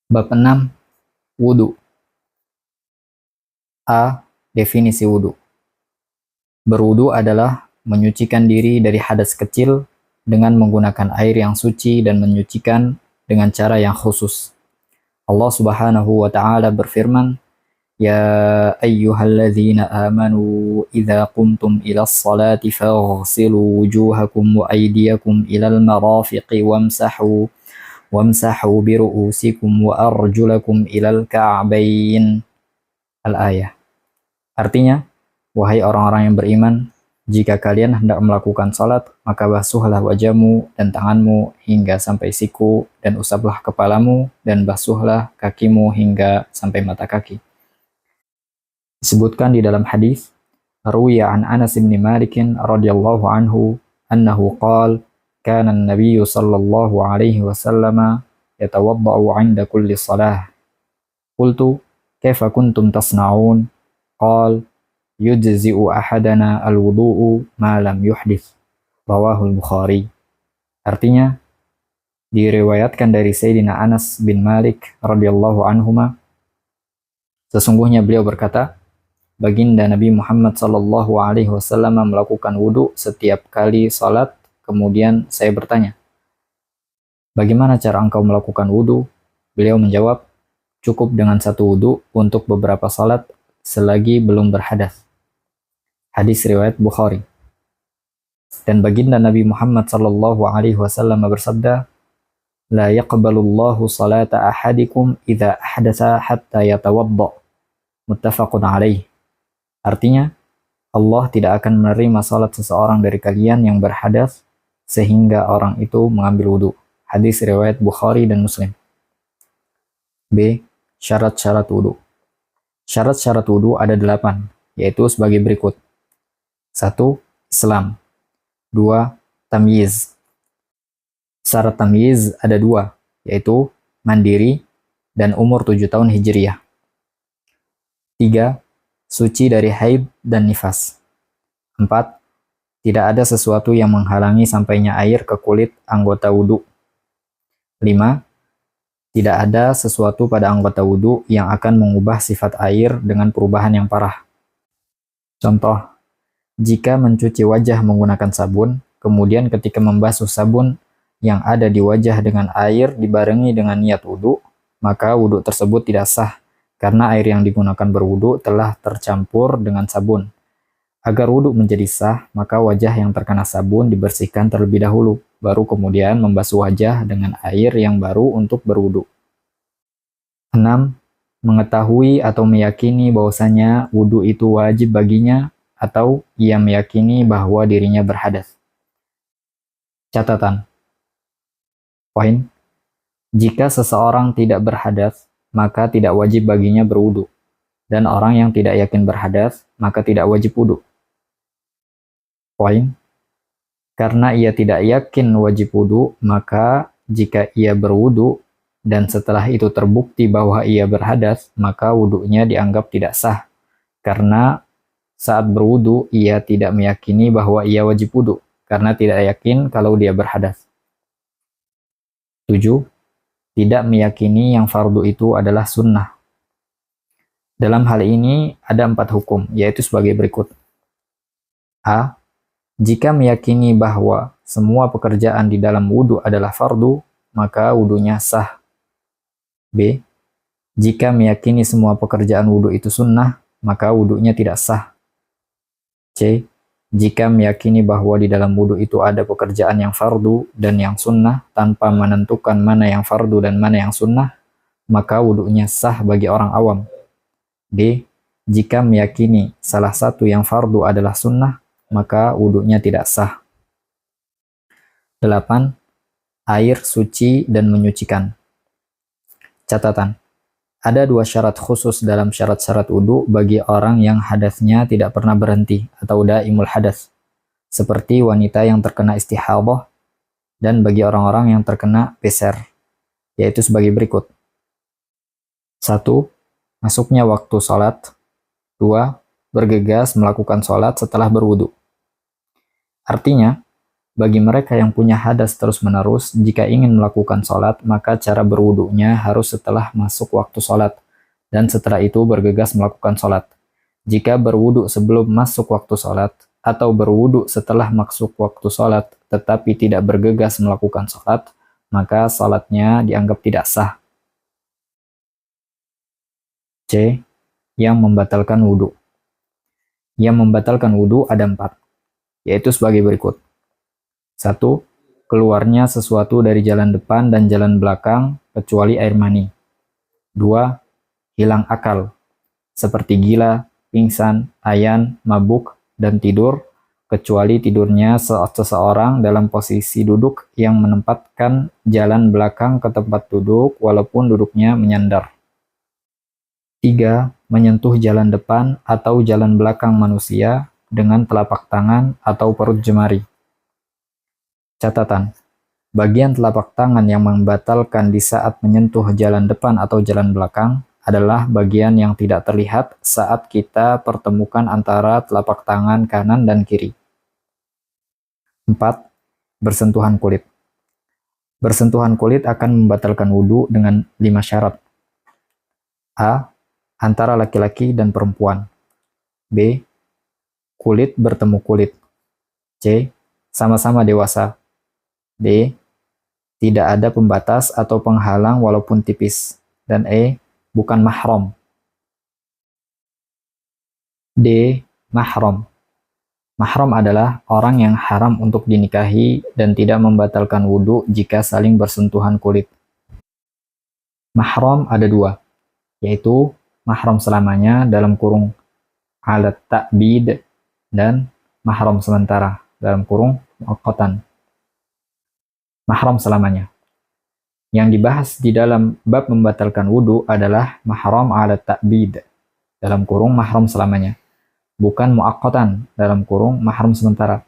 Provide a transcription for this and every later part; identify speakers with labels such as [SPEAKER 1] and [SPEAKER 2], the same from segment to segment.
[SPEAKER 1] Bab 6. Wudu. A. Definisi wudu. Berwudu adalah menyucikan diri dari hadas kecil dengan menggunakan air yang suci dan menyucikan dengan cara yang khusus. Allah Subhanahu wa taala berfirman, "Ya ayyuhalladzina amanu idza qumtum ilas salati faghsilu wujuhakum wa aydiyakum ilal marafiqi wamsahu bi ru'usikum wa arjulakum ilal ka'bain." Al-ayah. Artinya, wahai orang-orang yang beriman, jika kalian hendak melakukan salat, maka basuhlah wajahmu dan tanganmu hingga sampai siku, dan usaplah kepalamu, dan basuhlah kakimu hingga sampai mata kaki. Disebutkan di dalam hadis, Ruwiya an Anas bin Malik radhiyallahu anhu annahu qala kana an-nabiy sallallahu alaihi wasallam yatawaddau 'inda kulli shalah. Qultu kaifa kuntum tasna'un? Qala yujzi'u ahadana al-wudu'u ma lam yuhdits. Rawahul Bukhari. Artinya, diriwayatkan dari Sayyidina Anas bin Malik radhiyallahu anhuma, sesungguhnya beliau berkata, baginda Nabi Muhammad sallallahu alaihi wasallam melakukan wudu setiap kali salat. Kemudian saya bertanya, bagaimana cara engkau melakukan wudu? Beliau menjawab, cukup dengan satu wudu untuk beberapa salat selagi belum berhadas. Hadis riwayat Bukhari. Dan baginda Nabi Muhammad sallallahu alaihi wasallam bersabda, la yaqbalullahu salata ahadikum idza ahdatsa hatta yatawadda. Muttafaqun alaih. Artinya, Allah tidak akan menerima salat seseorang dari kalian yang berhadas sehingga orang itu mengambil wudu. Hadis riwayat Bukhari dan Muslim. B. Syarat-syarat wudu. Syarat-syarat wudu ada 8, yaitu sebagai berikut. 1. Islam. 2. Tamyiz. Syarat tamyiz ada 2, yaitu mandiri dan umur 7 tahun Hijriyah. 3. Suci dari haid dan nifas. 4. Tidak ada sesuatu yang menghalangi sampainya air ke kulit anggota wudu. 5. Tidak ada sesuatu pada anggota wudu yang akan mengubah sifat air dengan perubahan yang parah. Contoh, jika mencuci wajah menggunakan sabun, kemudian ketika membasuh sabun yang ada di wajah dengan air dibarengi dengan niat wudu, maka wudu tersebut tidak sah karena air yang digunakan berwudu telah tercampur dengan sabun. Agar wudu menjadi sah, maka wajah yang terkena sabun dibersihkan terlebih dahulu, baru kemudian membasuh wajah dengan air yang baru untuk berwudu. 6. Mengetahui atau meyakini bahwasanya wudu itu wajib baginya, atau ia meyakini bahwa dirinya berhadas. Catatan. Poin. Jika seseorang tidak berhadas, maka tidak wajib baginya berwudu. Dan orang yang tidak yakin berhadas, maka tidak wajib wudu. Poin. Karena ia tidak yakin wajib wudu, maka jika ia berwudu dan setelah itu terbukti bahwa ia berhadas, maka wudunya dianggap tidak sah. Karena saat berwudu ia tidak meyakini bahwa ia wajib wudu, karena tidak yakin kalau dia berhadas. 7. Tidak meyakini yang fardu itu adalah sunnah. Dalam hal ini ada 4 hukum, yaitu sebagai berikut. A. Jika meyakini bahwa semua pekerjaan di dalam wudu adalah fardu, maka wudunya sah. B. Jika meyakini semua pekerjaan wudu itu sunnah, maka wudunya tidak sah. C. Jika meyakini bahwa di dalam wudu itu ada pekerjaan yang fardu dan yang sunnah tanpa menentukan mana yang fardu dan mana yang sunnah, maka wudunya sah bagi orang awam. D. Jika meyakini salah satu yang fardu adalah sunnah, maka wudunya tidak sah. 8. Air suci dan menyucikan. Catatan. Ada 2 syarat khusus dalam syarat-syarat wudu bagi orang yang hadasnya tidak pernah berhenti atau daimul hadas, seperti wanita yang terkena istihadah dan bagi orang-orang yang terkena peser, yaitu sebagai berikut. 1. Masuknya waktu sholat. 2. Bergegas melakukan sholat setelah berwudu. Artinya, Bagi mereka yang punya hadas terus-menerus, jika ingin melakukan sholat, maka cara berwudunya harus setelah masuk waktu sholat, dan setelah itu bergegas melakukan sholat. Jika berwudu sebelum masuk waktu sholat, atau berwudu setelah masuk waktu sholat, tetapi tidak bergegas melakukan sholat, maka sholatnya dianggap tidak sah. C. Yang membatalkan wudu. Yang membatalkan wudu ada 4, yaitu sebagai berikut. 1. Keluarnya sesuatu dari jalan depan dan jalan belakang, kecuali air mani. 2. Hilang akal, seperti gila, pingsan, ayan, mabuk, dan tidur, kecuali tidurnya seseorang dalam posisi duduk yang menempatkan jalan belakang ke tempat duduk walaupun duduknya menyandar. 3. Menyentuh jalan depan atau jalan belakang manusia dengan telapak tangan atau perut jemari. Catatan: bagian telapak tangan yang membatalkan di saat menyentuh jalan depan atau jalan belakang adalah bagian yang tidak terlihat saat kita pertemukan antara telapak tangan kanan dan kiri. 4. Bersentuhan kulit. Bersentuhan kulit akan membatalkan wudhu dengan 5 syarat. A. Antara laki-laki dan perempuan. B. Kulit bertemu kulit. C. Sama-sama dewasa. D. Tidak ada pembatas atau penghalang walaupun tipis. Dan E. Bukan mahram. D. Mahram. Mahram adalah orang yang haram untuk dinikahi dan tidak membatalkan wudhu jika saling bersentuhan kulit. Mahram ada 2, yaitu mahram selamanya dalam kurung alat ta'bid dan mahram sementara dalam kurung muaqqatan. Mahram selamanya. Yang dibahas di dalam bab membatalkan wudhu adalah mahram alat ta'bid dalam kurung mahram selamanya, bukan muaqqatan dalam kurung mahram sementara.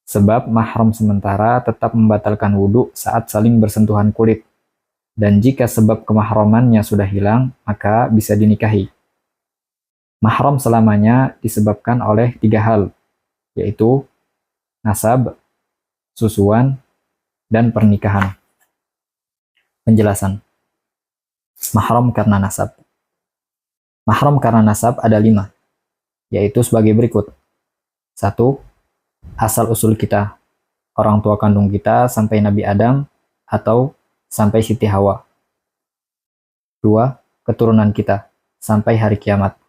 [SPEAKER 1] Sebab mahram sementara tetap membatalkan wudhu saat saling bersentuhan kulit. Dan jika sebab kemahramannya sudah hilang, maka bisa dinikahi. Mahram selamanya disebabkan oleh 3 hal, yaitu nasab, susuan, dan pernikahan. Penjelasan. Mahram karena nasab. Mahram karena nasab ada 5, yaitu sebagai berikut. 1. Asal-usul kita, orang tua kandung kita sampai Nabi Adam atau sampai Siti Hawa. 2. Keturunan kita, sampai hari kiamat.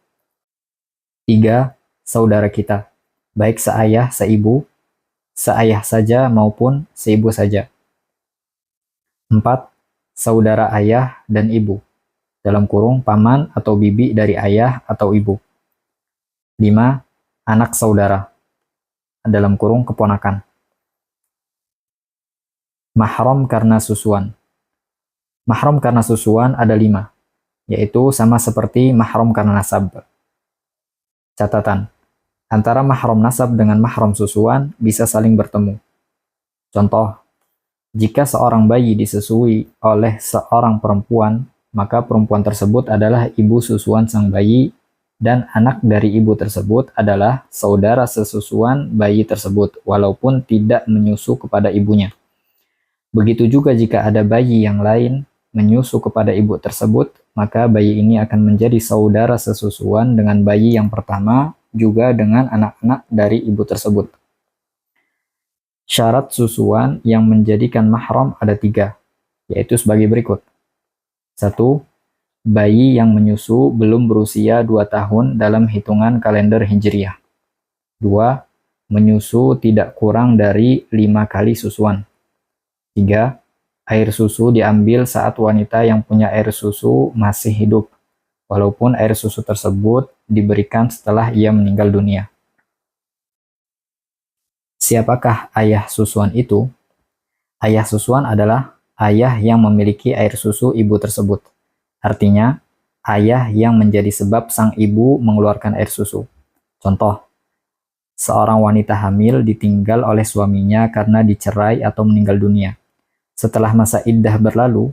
[SPEAKER 1] 3. Saudara kita, baik seayah, seibu, seayah saja maupun seibu saja. 4. Saudara ayah dan ibu, dalam kurung paman atau bibi dari ayah atau ibu. 5. Anak saudara, dalam kurung keponakan. Mahram karena susuan. Mahram karena susuan ada 5, yaitu sama seperti mahram karena nasab. Catatan: antara mahram nasab dengan mahram susuan bisa saling bertemu. Contoh, jika seorang bayi disusui oleh seorang perempuan, maka perempuan tersebut adalah ibu susuan sang bayi, dan anak dari ibu tersebut adalah saudara sesusuan bayi tersebut, walaupun tidak menyusu kepada ibunya. Begitu juga jika ada bayi yang lain menyusu kepada ibu tersebut, maka bayi ini akan menjadi saudara sesusuan dengan bayi yang pertama, juga dengan anak-anak dari ibu tersebut. Syarat susuan yang menjadikan mahram ada 3, yaitu sebagai berikut. 1. Bayi yang menyusu belum berusia 2 tahun dalam hitungan kalender Hijriah. 2. Menyusu tidak kurang dari 5 kali susuan. 3. Air susu diambil saat wanita yang punya air susu masih hidup, walaupun air susu tersebut diberikan setelah ia meninggal dunia. Siapakah ayah susuan itu? Ayah susuan adalah ayah yang memiliki air susu ibu tersebut. Artinya, ayah yang menjadi sebab sang ibu mengeluarkan air susu. Contoh, seorang wanita hamil ditinggal oleh suaminya karena dicerai atau meninggal dunia. Setelah masa iddah berlalu,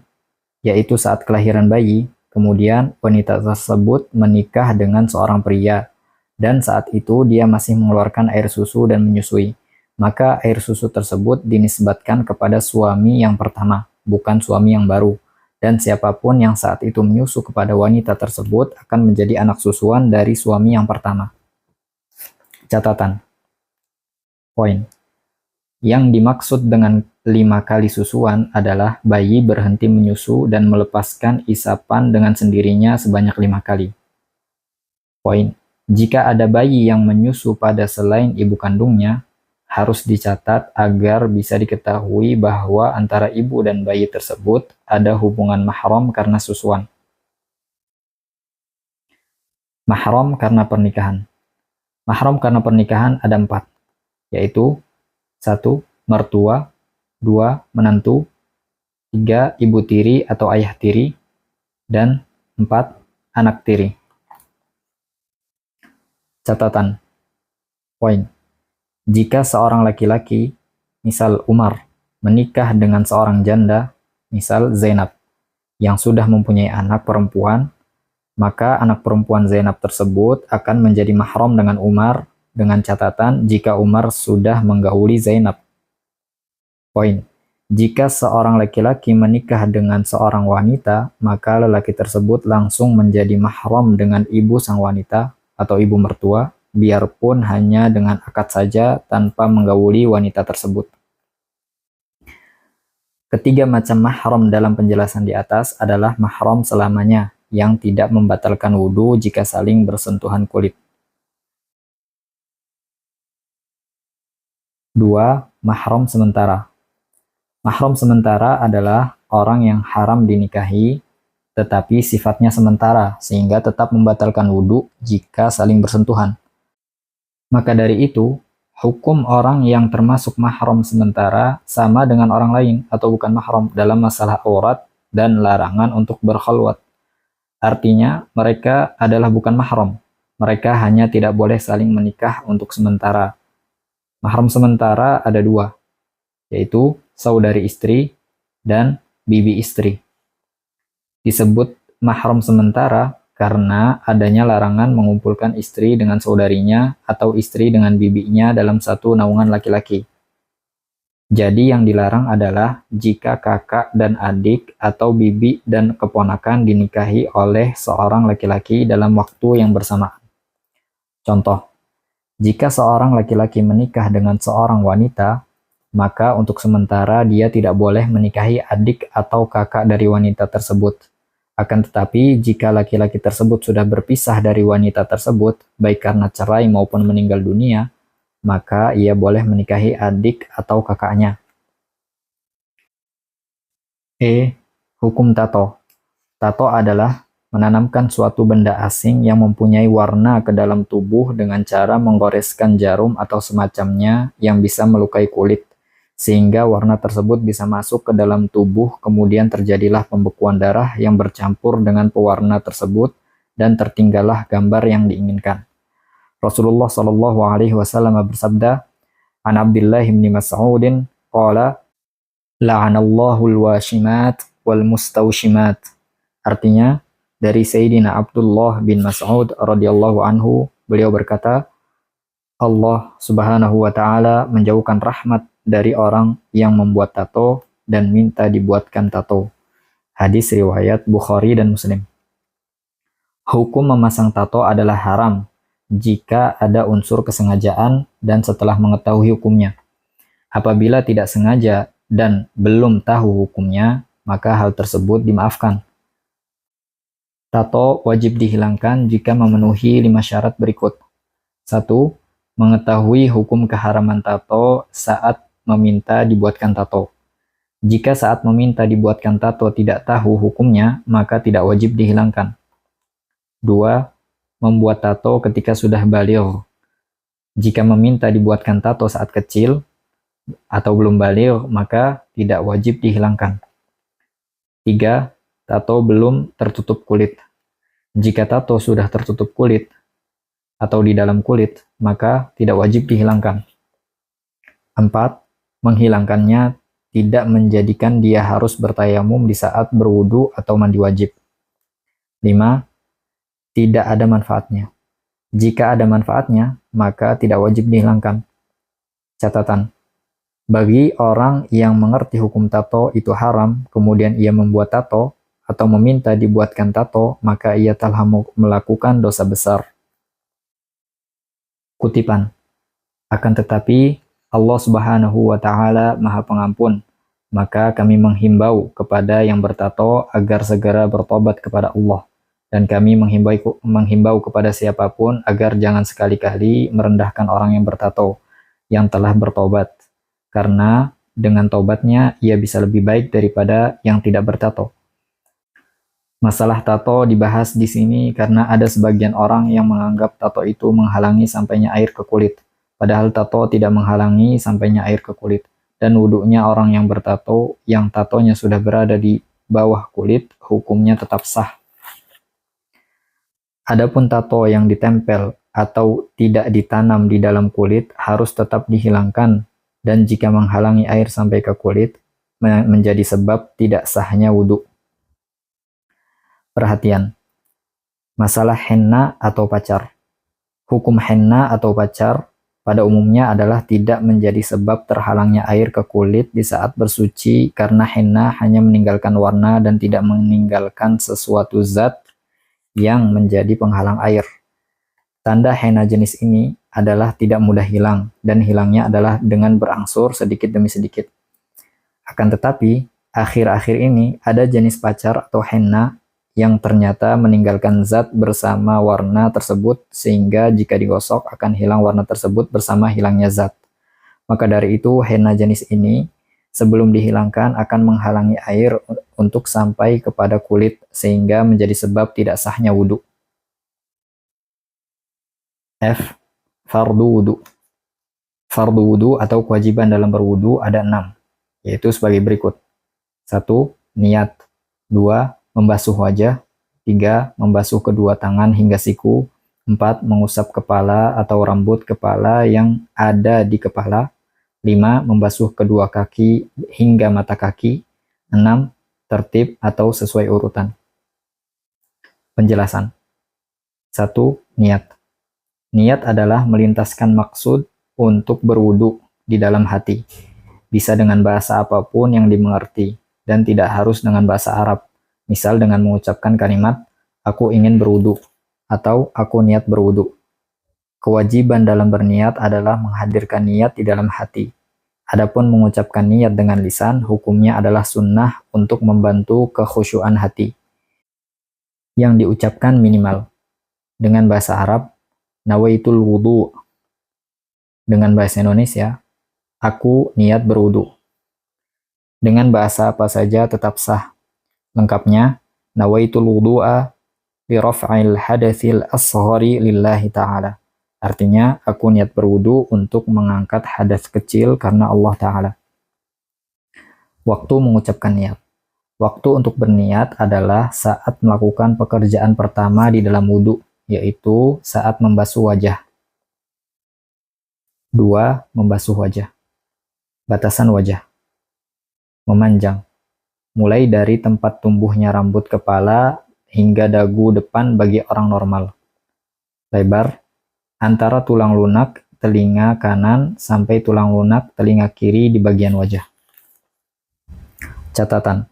[SPEAKER 1] yaitu saat kelahiran bayi, kemudian wanita tersebut menikah dengan seorang pria, dan saat itu dia masih mengeluarkan air susu dan menyusui. maka air susu tersebut dinisbatkan kepada suami yang pertama, bukan suami yang baru. Dan siapapun yang saat itu menyusu kepada wanita tersebut akan menjadi anak susuan dari suami yang pertama. Catatan. Poin. Yang dimaksud dengan 5 kali susuan adalah bayi berhenti menyusu dan melepaskan isapan dengan sendirinya sebanyak 5 kali. Poin. Jika ada bayi yang menyusu pada selain ibu kandungnya, harus dicatat agar bisa diketahui bahwa antara ibu dan bayi tersebut ada hubungan mahram karena susuan. Mahram karena pernikahan. Mahram karena pernikahan ada 4, yaitu 1. Mertua, 2. Menantu, 3. Ibu tiri atau ayah tiri, dan 4. Anak tiri. Catatan. Poin. Jika seorang laki-laki, misal Umar, menikah dengan seorang janda, misal Zainab, yang sudah mempunyai anak perempuan, maka anak perempuan Zainab tersebut akan menjadi mahram dengan Umar dengan catatan jika Umar sudah menggauli Zainab. Poin. Jika seorang laki-laki menikah dengan seorang wanita, maka lelaki tersebut langsung menjadi mahram dengan ibu sang wanita atau ibu mertua, biarpun hanya dengan akad saja tanpa menggauli wanita tersebut. Ketiga macam mahram dalam penjelasan di atas adalah mahram selamanya, yang tidak membatalkan wudhu jika saling bersentuhan kulit. 2. Mahram sementara. Mahram sementara adalah orang yang haram dinikahi, tetapi sifatnya sementara, sehingga tetap membatalkan wudhu jika saling bersentuhan. Maka dari itu, hukum orang yang termasuk mahram sementara sama dengan orang lain atau bukan mahram dalam masalah aurat dan larangan untuk berkhalwat. Artinya, mereka adalah bukan mahram. Mereka hanya tidak boleh saling menikah untuk sementara. Mahram sementara ada 2, yaitu saudari istri dan bibi istri. Disebut mahram sementara karena adanya larangan mengumpulkan istri dengan saudarinya atau istri dengan bibinya dalam satu naungan laki-laki. Jadi yang dilarang adalah jika kakak dan adik atau bibi dan keponakan dinikahi oleh seorang laki-laki dalam waktu yang bersamaan. Contoh, jika seorang laki-laki menikah dengan seorang wanita, maka untuk sementara dia tidak boleh menikahi adik atau kakak dari wanita tersebut. Akan tetapi, jika laki-laki tersebut sudah berpisah dari wanita tersebut, baik karena cerai maupun meninggal dunia, maka ia boleh menikahi adik atau kakaknya. Hukum tato. Tato adalah menanamkan suatu benda asing yang mempunyai warna ke dalam tubuh dengan cara menggoreskan jarum atau semacamnya yang bisa melukai kulit, sehingga warna tersebut bisa masuk ke dalam tubuh, kemudian terjadilah pembekuan darah yang bercampur dengan pewarna tersebut dan tertinggallah gambar yang diinginkan. Rasulullah Shallallahu Alaihi Wasallam bersabda, "An Abdullah bin Mas'udin qala, la'anallahu al-washimat wal mustawshimat." Artinya, dari Sayyidina Abdullah bin Mas'ud radhiyallahu anhu, beliau berkata, Allah Subhanahu wa taala menjauhkan rahmat dari orang yang membuat tato dan minta dibuatkan tato. Hadis riwayat Bukhari dan Muslim. Hukum memasang tato adalah haram jika ada unsur kesengajaan dan setelah mengetahui hukumnya. Apabila tidak sengaja dan belum tahu hukumnya, maka hal tersebut dimaafkan. Tato wajib dihilangkan jika memenuhi 5 syarat berikut. 1. Mengetahui hukum keharaman tato saat meminta dibuatkan tato. Jika saat meminta dibuatkan tato tidak tahu hukumnya, maka tidak wajib dihilangkan. 2. Membuat tato ketika sudah baligh. Jika meminta dibuatkan tato saat kecil atau belum baligh, maka tidak wajib dihilangkan. 3. Tato belum tertutup kulit. Jika tato sudah tertutup kulit atau di dalam kulit, maka tidak wajib dihilangkan. 4. Menghilangkannya tidak menjadikan dia harus bertayamum di saat berwudu atau mandi wajib. 5. Tidak ada manfaatnya. Jika ada manfaatnya, maka tidak wajib dihilangkan. Catatan. Bagi orang yang mengerti hukum tato itu haram, kemudian ia membuat tato atau meminta dibuatkan tato, maka ia telah melakukan dosa besar. Kutipan. Akan tetapi, Allah Subhanahu wa Ta'ala Maha Pengampun, maka kami menghimbau kepada yang bertato agar segera bertobat kepada Allah. Dan kami menghimbau kepada siapapun agar jangan sekali-kali merendahkan orang yang bertato, yang telah bertobat. Karena dengan tobatnya ia bisa lebih baik daripada yang tidak bertato. Masalah tato dibahas di sini karena ada sebagian orang yang menganggap tato itu menghalangi sampainya air ke kulit. Padahal tato tidak menghalangi sampainya air ke kulit. Dan wudhunya orang yang bertato, yang tatonya sudah berada di bawah kulit, hukumnya tetap sah. Adapun tato yang ditempel atau tidak ditanam di dalam kulit harus tetap dihilangkan, dan jika menghalangi air sampai ke kulit, menjadi sebab tidak sahnya wudhu. Perhatian. Masalah henna atau pacar. Hukum henna atau pacar pada umumnya adalah tidak menjadi sebab terhalangnya air ke kulit di saat bersuci, karena henna hanya meninggalkan warna dan tidak meninggalkan sesuatu zat yang menjadi penghalang air. Tanda henna jenis ini adalah tidak mudah hilang, dan hilangnya adalah dengan berangsur sedikit demi sedikit. Akan tetapi, akhir-akhir ini ada jenis pacar atau henna yang ternyata meninggalkan zat bersama warna tersebut, sehingga jika digosok akan hilang warna tersebut bersama hilangnya zat. Maka dari itu, henna jenis ini sebelum dihilangkan akan menghalangi air untuk sampai kepada kulit, sehingga menjadi sebab tidak sahnya wudhu. F. Fardu wudhu. Fardu wudhu atau kewajiban dalam berwudhu ada 6, yaitu sebagai berikut. 1. Niat. 2. Membasuh wajah. 3. Membasuh kedua tangan hingga siku. 4. Mengusap kepala atau rambut kepala yang ada di kepala. 5. Membasuh kedua kaki hingga mata kaki. 6. Tertib atau sesuai urutan. Penjelasan. 1. Niat. Niat adalah melintaskan maksud untuk berwudu di dalam hati. Bisa dengan bahasa apapun yang dimengerti, dan tidak harus dengan bahasa Arab. Misal dengan mengucapkan kalimat, aku ingin berwudu, atau aku niat berwudu. Kewajiban dalam berniat adalah menghadirkan niat di dalam hati. Adapun mengucapkan niat dengan lisan, hukumnya adalah sunnah untuk membantu kekhusyuan hati. Yang diucapkan minimal. Dengan bahasa Arab, nawaitul wudu. Dengan bahasa Indonesia, aku niat berwudu. Dengan bahasa apa saja tetap sah. Lengkapnya, nawaitul wudu'a li raf'il hadatsil asghari lillahi ta'ala. Artinya, aku niat berwudu untuk mengangkat hadas kecil karena Allah Ta'ala. Waktu mengucapkan niat. Waktu untuk berniat adalah saat melakukan pekerjaan pertama di dalam wudu, yaitu saat membasuh wajah. 2. Membasuh wajah. Batasan wajah. Memanjang. Mulai dari tempat tumbuhnya rambut kepala hingga dagu depan bagi orang normal. Lebar. Antara tulang lunak telinga kanan sampai tulang lunak telinga kiri di bagian wajah. Catatan.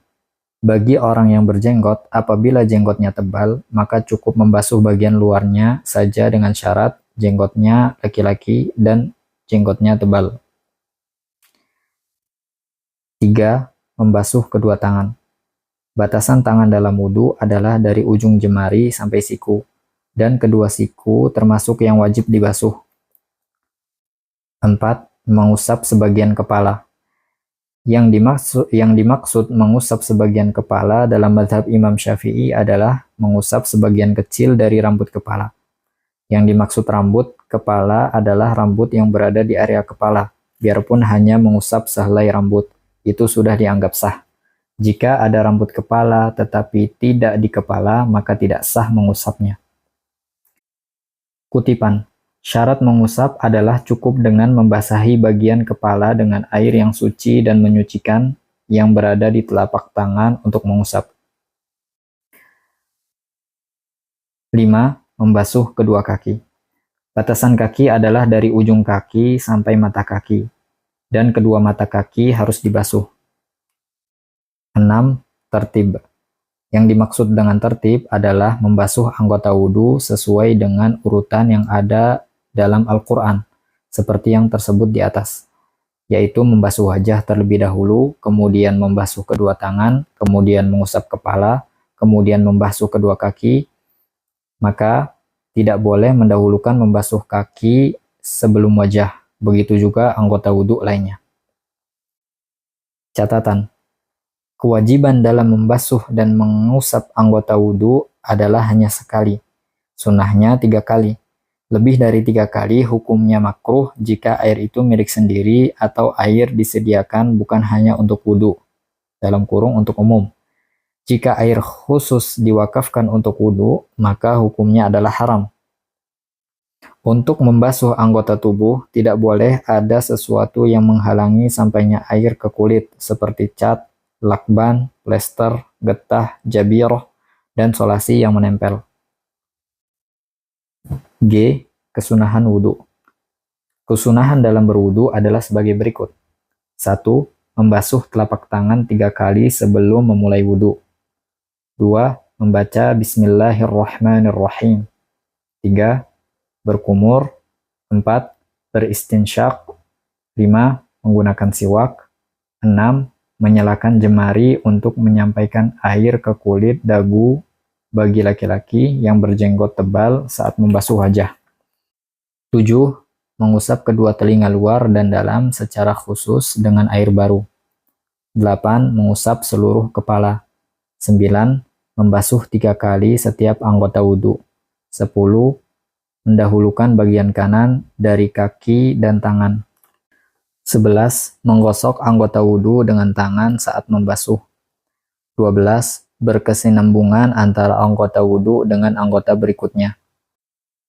[SPEAKER 1] Bagi orang yang berjenggot, apabila jenggotnya tebal, maka cukup membasuh bagian luarnya saja dengan syarat jenggotnya laki-laki dan jenggotnya tebal. 3. Membasuh kedua tangan. Batasan tangan dalam wudhu adalah dari ujung jemari sampai siku, dan kedua siku termasuk yang wajib dibasuh. 4. Mengusap sebagian kepala. Yang dimaksud mengusap sebagian kepala dalam mazhab Imam Syafi'i adalah mengusap sebagian kecil dari rambut kepala. Yang dimaksud rambut kepala adalah rambut yang berada di area kepala, biarpun hanya mengusap sehelai rambut, itu sudah dianggap sah. Jika ada rambut kepala tetapi tidak di kepala, maka tidak sah mengusapnya. Kutipan. Syarat mengusap adalah cukup dengan membasahi bagian kepala dengan air yang suci dan menyucikan yang berada di telapak tangan untuk mengusap. 5. Membasuh kedua kaki. Batasan kaki adalah dari ujung kaki sampai mata kaki. dan kedua mata kaki harus dibasuh. 6. Tertib. Yang dimaksud dengan tertib adalah membasuh anggota wudhu sesuai dengan urutan yang ada dalam Al-Quran, seperti yang tersebut di atas, yaitu membasuh wajah terlebih dahulu, kemudian membasuh kedua tangan, kemudian mengusap kepala, kemudian membasuh kedua kaki. Maka tidak boleh mendahulukan membasuh kaki sebelum wajah, begitu juga anggota wudhu lainnya. Catatan: kewajiban dalam membasuh dan mengusap anggota wudhu adalah hanya sekali, sunnahnya 3 kali. Lebih dari 3 kali hukumnya makruh jika air itu milik sendiri atau air disediakan bukan hanya untuk wudhu, dalam kurung untuk umum. Jika air khusus diwakafkan untuk wudhu, maka hukumnya adalah haram. Untuk membasuh anggota tubuh, tidak boleh ada sesuatu yang menghalangi sampainya air ke kulit, seperti cat, lakban, plester, getah, jabirah, dan solasi yang menempel. G. Kesunahan wudhu. Kesunahan dalam berwudhu adalah sebagai berikut. 1. Membasuh telapak tangan 3 kali sebelum memulai wudhu. 2. Membaca Bismillahirrahmanirrahim. 3. Berkumur. 4. Beristinsyak. 5. Menggunakan siwak. 6. Menyalakan jemari untuk menyampaikan air ke kulit dagu bagi laki-laki yang berjenggot tebal saat membasuh wajah. 7. Mengusap kedua telinga luar dan dalam secara khusus dengan air baru. 8. Mengusap seluruh kepala. 9. Membasuh 3 kali setiap anggota wudhu. 10. Mendahulukan bagian kanan dari kaki dan tangan. 11. Menggosok anggota wudhu dengan tangan saat membasuh. 12. Berkesinambungan antara anggota wudhu dengan anggota berikutnya.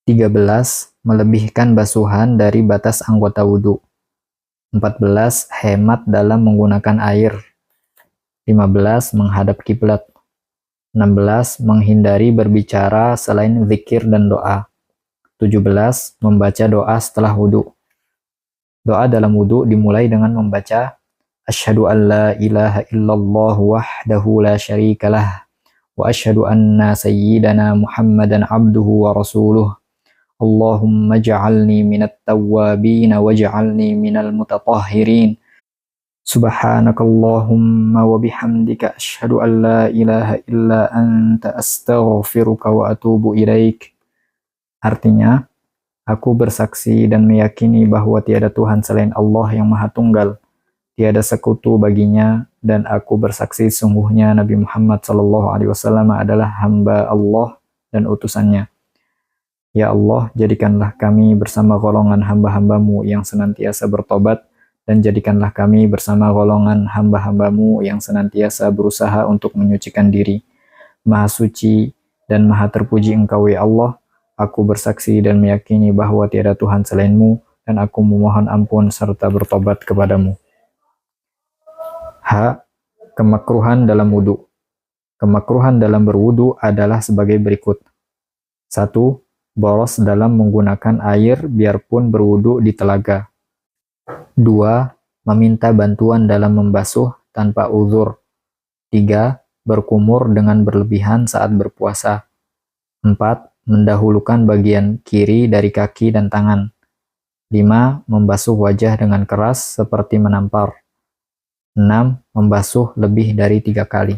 [SPEAKER 1] 13. Melebihkan basuhan dari batas anggota wudhu. 14. Hemat dalam menggunakan air. 15. Menghadap kiblat. 16. Menghindari berbicara selain zikir dan doa. 17. Membaca doa setelah wudhu. Doa dalam wudhu dimulai dengan membaca Asyhadu an la ilaha illallah wahdahu la syarikalah wa asyhadu anna sayyidana Muhammadan abduhu wa rasuluh. Allahumma ja'alni minat tawwabin waj'alni minal mutatahhirin. Subhanakallahumma wa bihamdika asyhadu an la ilaha illa anta astaghfiruka wa atubu ilaik. Artinya, aku bersaksi dan meyakini bahwa tiada Tuhan selain Allah yang Maha Tunggal, tiada sekutu baginya, dan aku bersaksi sungguhnya Nabi Muhammad SAW adalah hamba Allah dan utusannya. Ya Allah, jadikanlah kami bersama golongan hamba-hambamu yang senantiasa bertobat, dan jadikanlah kami bersama golongan hamba-hambamu yang senantiasa berusaha untuk menyucikan diri. Maha suci dan maha terpuji Engkau ya Allah. Aku bersaksi dan meyakini bahwa tiada Tuhan selainmu, dan aku memohon ampun serta bertobat kepadamu. H. Kemakruhan dalam wudhu. Kemakruhan dalam berwudhu adalah sebagai berikut. 1. Boros dalam menggunakan air biarpun berwudhu di telaga. 2. Meminta bantuan dalam membasuh tanpa uzur. 3. Berkumur dengan berlebihan saat berpuasa. 4. Mendahulukan bagian kiri dari kaki dan tangan. 5. Membasuh wajah dengan keras seperti menampar. 6. Membasuh lebih dari 3 kali.